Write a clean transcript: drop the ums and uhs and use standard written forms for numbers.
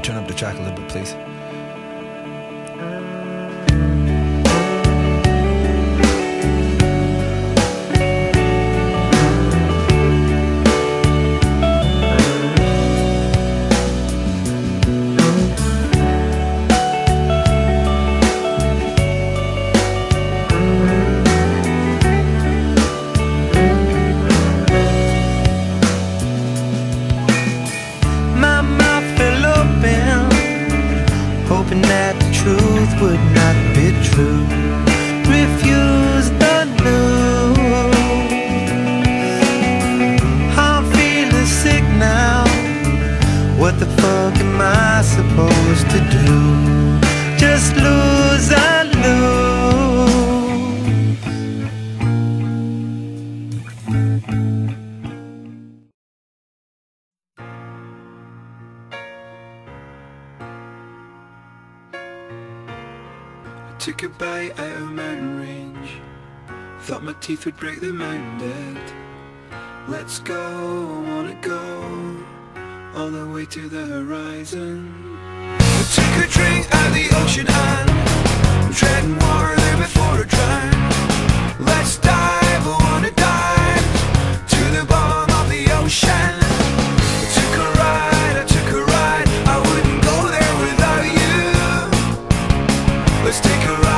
turn up the track a little bit, please? Hoping that the truth would not be true. Refuse the news. I'm feeling sick now. What the fuck am I supposed to do? Just lose and lose. Took a bite out of a mountain range. Thought my teeth would break the mountain dead. Let's go, I wanna go all the way to the horizon. I took a drink out of the ocean and I'm treading water there before I drown. Let's dive, I wanna dive to the bottom of the ocean. I took a ride, I wouldn't go there without you. Let's take a ride.